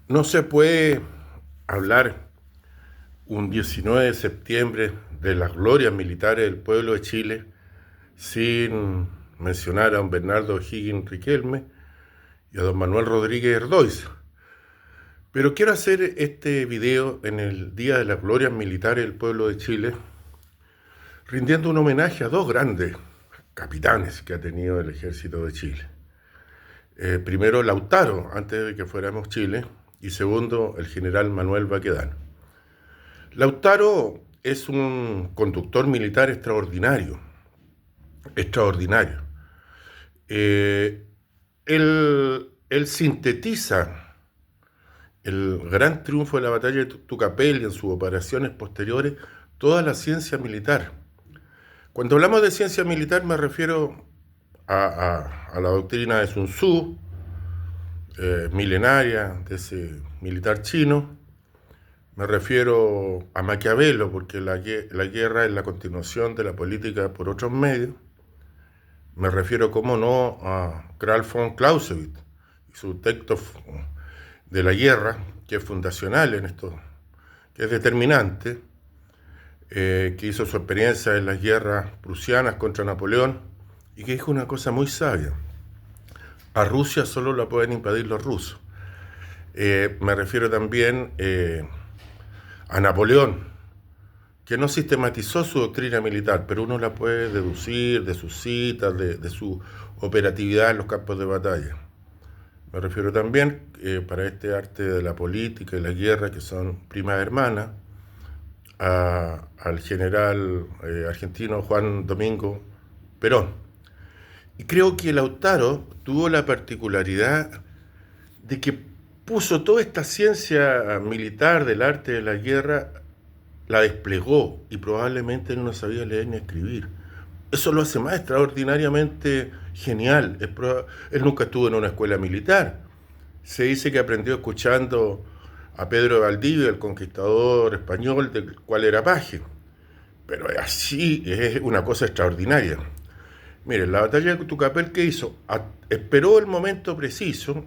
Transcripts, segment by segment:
No se puede hablar un 19 de septiembre de las glorias militares del pueblo de Chile sin mencionar a don Bernardo O'Higgins Riquelme y a don Manuel Rodríguez Herdoiza. Pero quiero hacer este video en el Día de las Glorias Militares del pueblo de Chile, rindiendo un homenaje a dos grandes capitanes que ha tenido el ejército de Chile. Primero Lautaro, antes de que fuéramos Chile, y segundo el general Manuel Baquedano. Lautaro es un conductor militar extraordinario, extraordinario. Eh, él sintetiza el gran triunfo de la batalla de Tucapel y en sus operaciones posteriores toda la ciencia militar. Cuando hablamos de ciencia militar me refiero a la doctrina de Sun Tzu, milenaria, de ese militar chino. Me refiero a Maquiavelo, porque la guerra es la continuación de la política por otros medios. Me refiero, como no, a Karl von Clausewitz y su texto de la guerra, que es fundacional en esto, que es determinante, que hizo su experiencia en las guerras prusianas contra Napoleón y que dijo una cosa muy sabia: a Rusia solo la pueden invadir los rusos. Me refiero también a Napoleón, que no sistematizó su doctrina militar, pero uno la puede deducir de sus citas, de su operatividad en los campos de batalla. Me refiero también, para este arte de la política y la guerra, que son primas hermanas, al general argentino Juan Domingo Perón. Y creo que Lautaro tuvo la particularidad de que puso toda esta ciencia militar del arte de la guerra, la desplegó, y probablemente él no sabía leer ni escribir. Eso lo hace más extraordinariamente genial. Él nunca estuvo en una escuela militar. Se dice que aprendió escuchando a Pedro de Valdivia, el conquistador español, del cual era paje. Pero así es una cosa extraordinaria. Miren, la batalla de Tucapel, ¿qué hizo? Esperó el momento preciso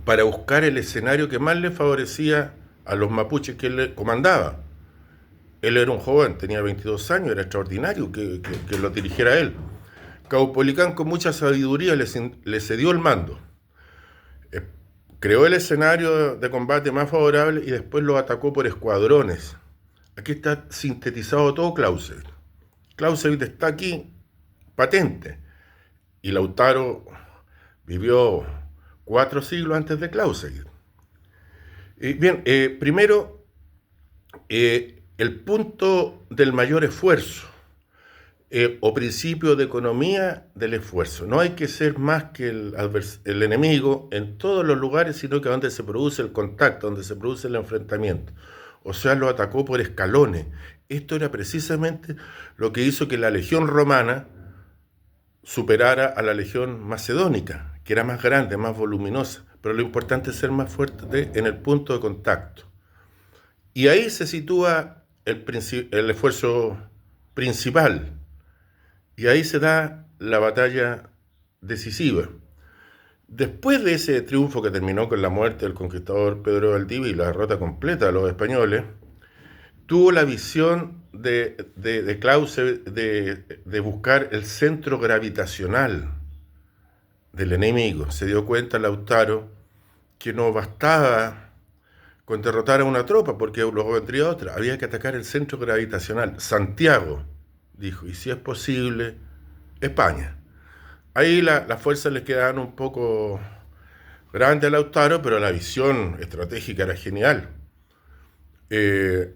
para buscar el escenario que más le favorecía a los mapuches que él comandaba. Él era un joven, tenía 22 años, era extraordinario que lo dirigiera él. Caupolicán, con mucha sabiduría, le cedió el mando. Creó el escenario de combate más favorable y después lo atacó por escuadrones. Aquí está sintetizado todo Clausewitz. Clausewitz está aquí patente. Y Lautaro vivió 4 siglos antes de Clausewitz. Bien, primero, el punto del mayor esfuerzo, o principio de economía del esfuerzo. No hay que ser más que el enemigo en todos los lugares, sino que donde se produce el contacto, donde se produce el enfrentamiento. O sea, lo atacó por escalones. Esto era precisamente lo que hizo que la legión romana superara a la legión macedónica, que era más grande, más voluminosa. Pero lo importante es ser más fuerte en el punto de contacto. Y ahí se sitúa el esfuerzo principal. Y ahí se da la batalla decisiva. Después de ese triunfo que terminó con la muerte del conquistador Pedro de Valdivia y la derrota completa de los españoles, tuvo la visión de Clausewitz de buscar el centro gravitacional del enemigo. Se dio cuenta Lautaro que no bastaba con derrotar a una tropa, porque luego vendría otra. Había que atacar el centro gravitacional. Santiago, dijo, y si es posible, España. Ahí las fuerzas le quedaban un poco grandes a Lautaro, pero la visión estratégica era genial.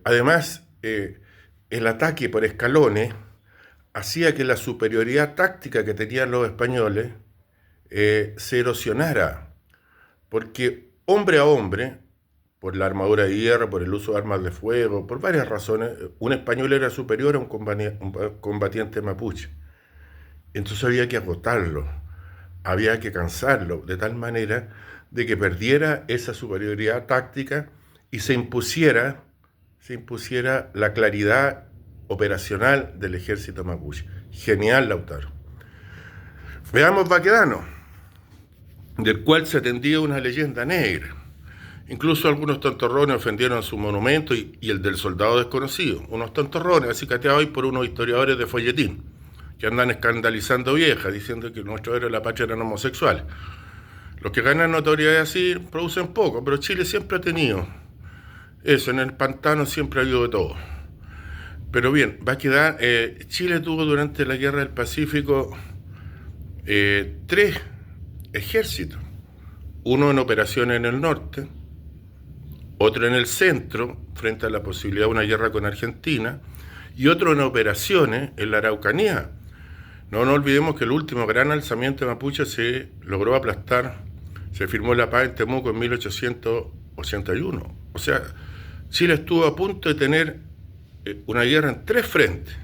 Además, el ataque por escalones hacía que la superioridad táctica que tenían los españoles se erosionara, porque hombre a hombre, por la armadura de guerra, por el uso de armas de fuego, por varias razones, un español era superior a un combatiente mapuche. Entonces había que agotarlo, había que cansarlo, de tal manera de que perdiera esa superioridad táctica y se impusiera la claridad operacional del ejército mapuche. Genial, Lautaro. Veamos Baquedano, del cual se tendía una leyenda negra. Incluso algunos tontorrones ofendieron su monumento y el del soldado desconocido. Unos tontorrones acicateados por unos historiadores de folletín que andan escandalizando viejas, diciendo que nuestro héroe de la patria eran homosexuales. Los que ganan notoriedad así producen poco, pero Chile siempre ha tenido eso. En el pantano siempre ha habido de todo. Pero bien, va a quedar. Chile tuvo durante la Guerra del Pacífico 3 ejércitos. Uno en operaciones en el norte, otro en el centro, frente a la posibilidad de una guerra con Argentina, y otro en operaciones en la Araucanía. No olvidemos que el último gran alzamiento de Mapuche se logró aplastar, se firmó la paz en Temuco en 1881. O sea, Chile estuvo a punto de tener una guerra en 3 frentes.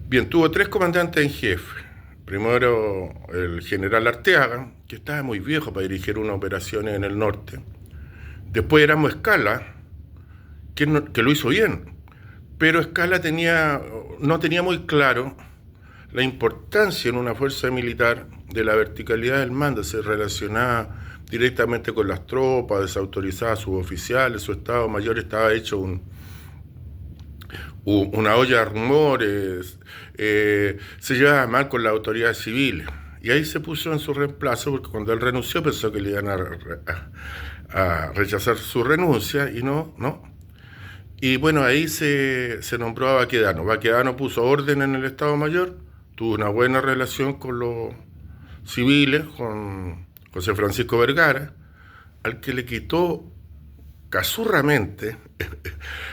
Bien, tuvo 3 comandantes en jefe. Primero el general Arteaga, que estaba muy viejo para dirigir unas operaciones en el norte. Después éramos Escala, que lo hizo bien, pero Escala no tenía muy claro la importancia en una fuerza militar de la verticalidad del mando. Se relacionaba directamente con las tropas, desautorizaba a sus oficiales, su estado mayor estaba hecho una olla de rumores, se llevaba mal con las autoridades civiles. Y ahí se puso en su reemplazo, porque cuando él renunció pensó que le iban a rechazar su renuncia, y no. Y bueno, ahí se nombró a Baquedano. Baquedano puso orden en el Estado Mayor, tuvo una buena relación con los civiles, con José Francisco Vergara, al que le quitó cazurramente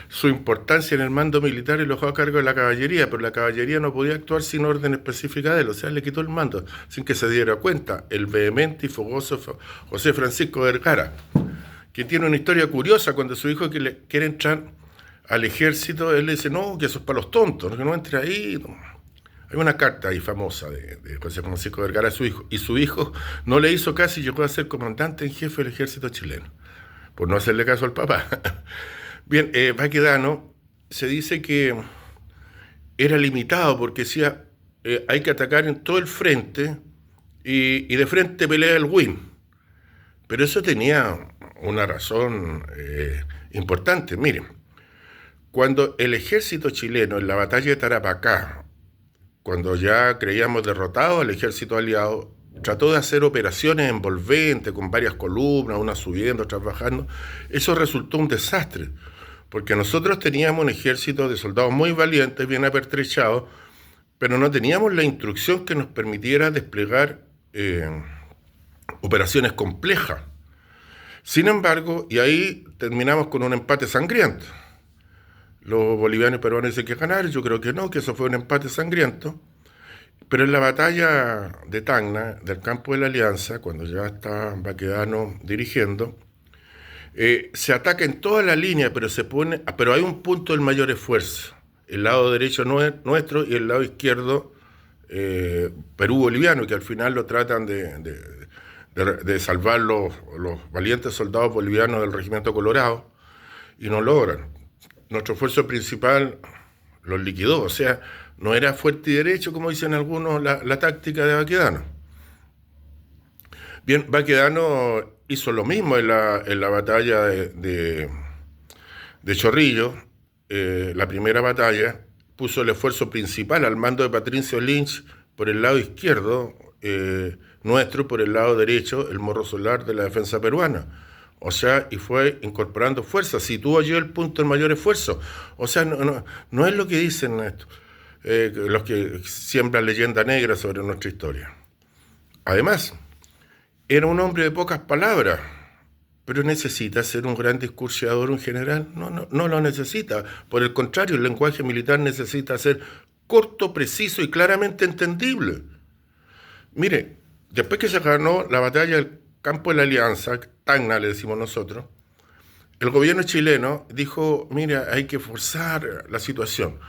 su importancia en el mando militar y lo dejó a cargo de la caballería, pero la caballería no podía actuar sin orden específica de él, o sea, le quitó el mando sin que se diera cuenta el vehemente y fogoso José Francisco Vergara, que tiene una historia curiosa. Cuando su hijo quiere entrar al ejército, él le dice, no, que eso es para los tontos, que no entre ahí. No. Hay una carta ahí famosa de José Francisco Vergara a su hijo, y su hijo no le hizo caso y llegó a ser comandante en jefe del ejército chileno, por no hacerle caso al papá. Bien, Baquedano se dice que era limitado porque decía, hay que atacar en todo el frente y de frente pelea el win. Pero eso tenía una razón importante. Miren, cuando el ejército chileno en la batalla de Tarapacá, cuando ya creíamos derrotado al ejército aliado, trató de hacer operaciones envolventes con varias columnas, unas subiendo, otras bajando, eso resultó un desastre, porque nosotros teníamos un ejército de soldados muy valientes, bien apertrechados, pero no teníamos la instrucción que nos permitiera desplegar operaciones complejas. Sin embargo, y ahí terminamos con un empate sangriento. Los bolivianos y peruanos dicen que ganaron, yo creo que no, que eso fue un empate sangriento. Pero en la batalla de Tacna, del campo de la Alianza, cuando ya está Baquedano dirigiendo, se ataca en toda la línea, pero hay un punto del mayor esfuerzo. El lado derecho nuestro y el lado izquierdo Perú-boliviano, que al final lo tratan de salvar los valientes soldados bolivianos del Regimiento Colorado, y no logran. Nuestro esfuerzo principal los liquidó, o sea, no era fuerte y derecho, como dicen algunos, la táctica de Baquedano. Bien, Baquedano hizo lo mismo en la batalla de Chorrillo, la primera batalla, puso el esfuerzo principal al mando de Patricio Lynch por el lado izquierdo, nuestro por el lado derecho, el Morro Solar de la defensa peruana. O sea, y fue incorporando fuerzas, situó allí el punto del mayor esfuerzo. O sea, no es lo que dicen esto, los que siembran leyenda negra sobre nuestra historia. Además, era un hombre de pocas palabras, pero necesita ser un gran discursiador un general. No lo necesita. Por el contrario, el lenguaje militar necesita ser corto, preciso y claramente entendible. Mire, después que se ganó la batalla del campo de la Alianza, Tacna le decimos nosotros, el gobierno chileno dijo, mira, hay que forzar la situación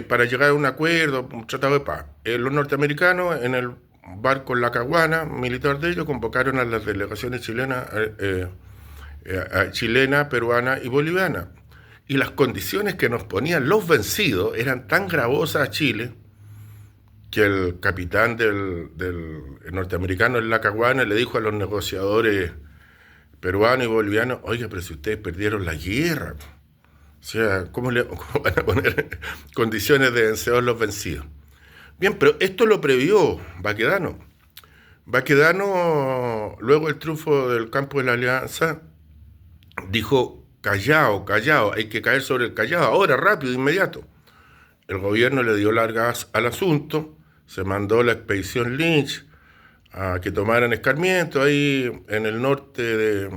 para llegar a un acuerdo, un tratado de paz. Los norteamericanos en el barco La Caguana, militar de ellos, convocaron a las delegaciones chilenas, chilena, peruana y boliviana. Y las condiciones que nos ponían los vencidos eran tan gravosas a Chile que el capitán del norteamericano en La Caguana le dijo a los negociadores peruanos y bolivianos, oiga, pero si ustedes perdieron la guerra, o sea, cómo van a poner condiciones de vencedor los vencidos? Bien, pero esto lo previó Baquedano. Baquedano, luego del triunfo del campo de la Alianza, dijo, callao, callao, hay que caer sobre el Callao, ahora, rápido, inmediato. El gobierno le dio largas al asunto, se mandó la expedición Lynch a que tomaran escarmiento ahí en el norte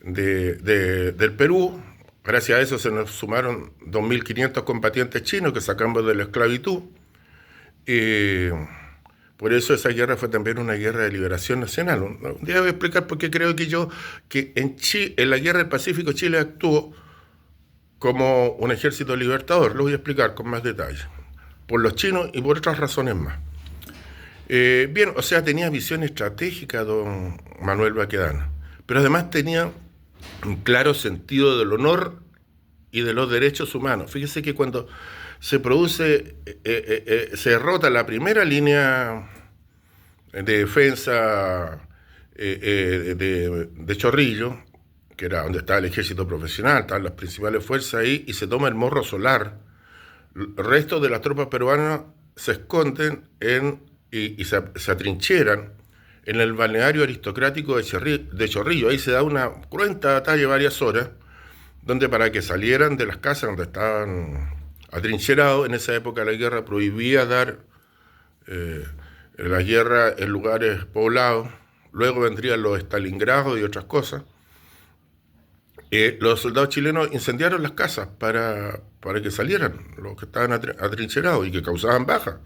del Perú. Gracias a eso se nos sumaron 2.500 combatientes chinos que sacamos de la esclavitud. Por eso esa guerra fue también una guerra de liberación nacional. Un día voy a explicar por qué creo que en la guerra del Pacífico Chile actuó como un ejército libertador. Lo voy a explicar con más detalle. Por los chinos y por otras razones más. Bien, o sea, tenía visión estratégica don Manuel Baquedano, pero además tenía un claro sentido del honor y de los derechos humanos. Fíjese que cuando se produce, se derrota la primera línea de defensa de Chorrillo, que era donde estaba el ejército profesional, estaban las principales fuerzas ahí, y se toma el Morro Solar. El resto de las tropas peruanas se esconden y se atrincheran en el balneario aristocrático de Chorrillo. Ahí se da una cruenta batalla de varias horas, donde para que salieran de las casas donde estaban atrincherados, en esa época la guerra prohibía dar la guerra en lugares poblados. Luego vendrían los Stalingrados y otras cosas. Los soldados chilenos incendiaron las casas para que salieran los que estaban atrincherados y que causaban bajas.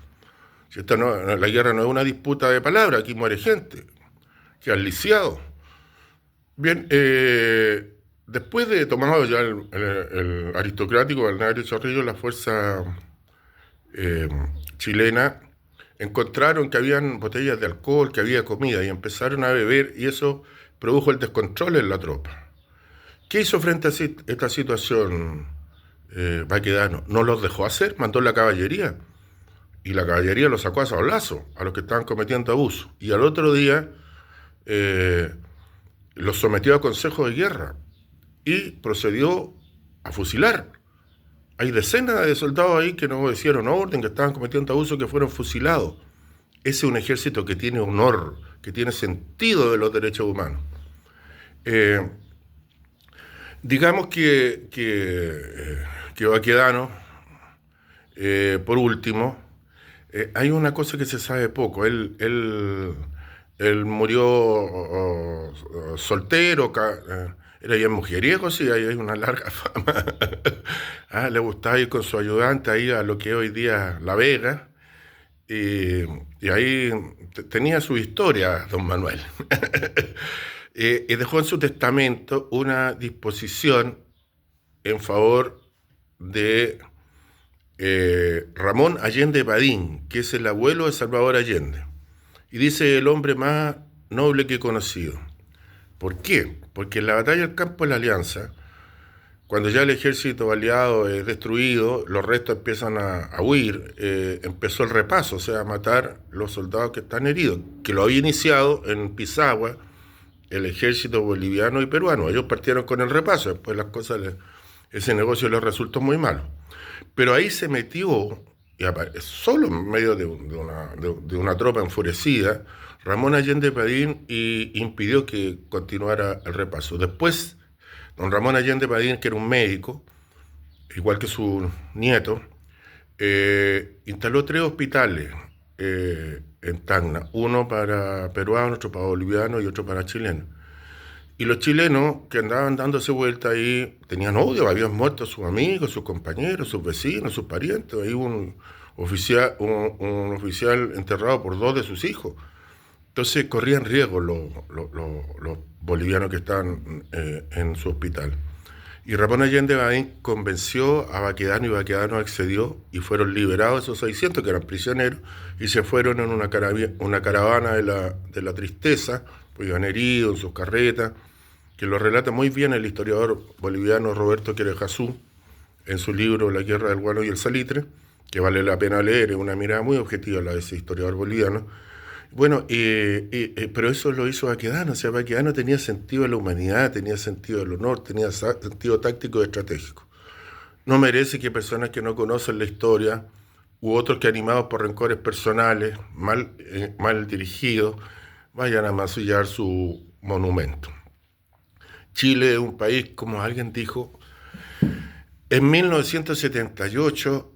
Si la guerra no es una disputa de palabras, aquí muere gente, que han lisiado. Bien, después de tomado ya el aristocrático balneario Chorrillo, la fuerza chilena encontraron que habían botellas de alcohol, que había comida, y empezaron a beber, y eso produjo el descontrol en la tropa. ¿Qué hizo frente a esta situación Baquedano? No los dejó hacer, mandó la caballería. Y la caballería los sacó a sablazo a los que estaban cometiendo abuso. Y al otro día los sometió a consejo de guerra y procedió a fusilar. Hay decenas de soldados ahí que no obedecieron orden, que estaban cometiendo abuso, que fueron fusilados. Ese es un ejército que tiene honor, que tiene sentido de los derechos humanos. Digamos que Baquedano, por último, hay una cosa que se sabe poco. Él murió soltero, era bien mujeriego, sí, hay una larga fama. Le gustaba ir con su ayudante ahí a lo que es hoy día La Vega, y ahí tenía su historia, don Manuel. Y dejó en su testamento una disposición en favor de Ramón Allende Padín, que es el abuelo de Salvador Allende. Y dice el hombre más noble que he conocido. ¿Por qué? Porque en la batalla del campo de la Alianza, cuando ya el ejército aliado es destruido, los restos empiezan a huir, empezó el repaso, o sea, a matar los soldados que están heridos, que lo había iniciado en Pisagua el ejército boliviano y peruano. Ellos partieron con el repaso, después ese negocio les resultó muy malo. Pero ahí se metió, solo en medio de una tropa enfurecida, Ramón Allende Padín, y impidió que continuara el repaso. Después, don Ramón Allende Padín, que era un médico, igual que su nieto, instaló 3 hospitales en Tacna, uno para peruanos, otro para bolivianos y otro para chilenos. Y los chilenos que andaban dándose vuelta ahí tenían odio, habían muerto sus amigos, sus compañeros, sus vecinos, sus parientes. Ahí hubo un oficial enterrado por 2 de sus hijos. Entonces corrían riesgo los bolivianos que estaban en su hospital. Y Ramón Allende Padín convenció a Baquedano, y Baquedano accedió, y fueron liberados esos 600 que eran prisioneros, y se fueron en una caravana de la tristeza, pues iban heridos en sus carretas, que lo relata muy bien el historiador boliviano Roberto Querejazú en su libro La guerra del guano y el salitre, que vale la pena leer, es una mirada muy objetiva la de ese historiador boliviano. Bueno, pero eso lo hizo Baquedano. O sea, Baquedano tenía sentido de la humanidad, tenía sentido del honor, tenía sentido táctico y estratégico. No merece que personas que no conocen la historia u otros que animados por rencores personales, mal dirigidos, vayan a mancillar su monumento. Chile es un país, como alguien dijo, en 1978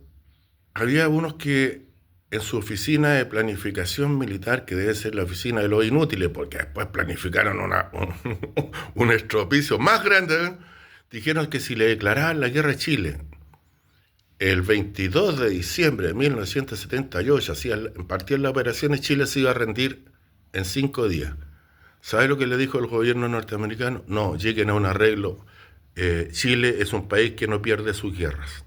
había unos que en su oficina de planificación militar, que debe ser la oficina de los inútiles, porque después planificaron un estropicio más grande, ¿eh? Dijeron que si le declaraban la guerra a Chile el 22 de diciembre de 1978, partían las operaciones, Chile se iba a rendir en 5 días. ¿Sabe lo que le dijo el gobierno norteamericano? No, lleguen a un arreglo. Chile es un país que no pierde sus guerras.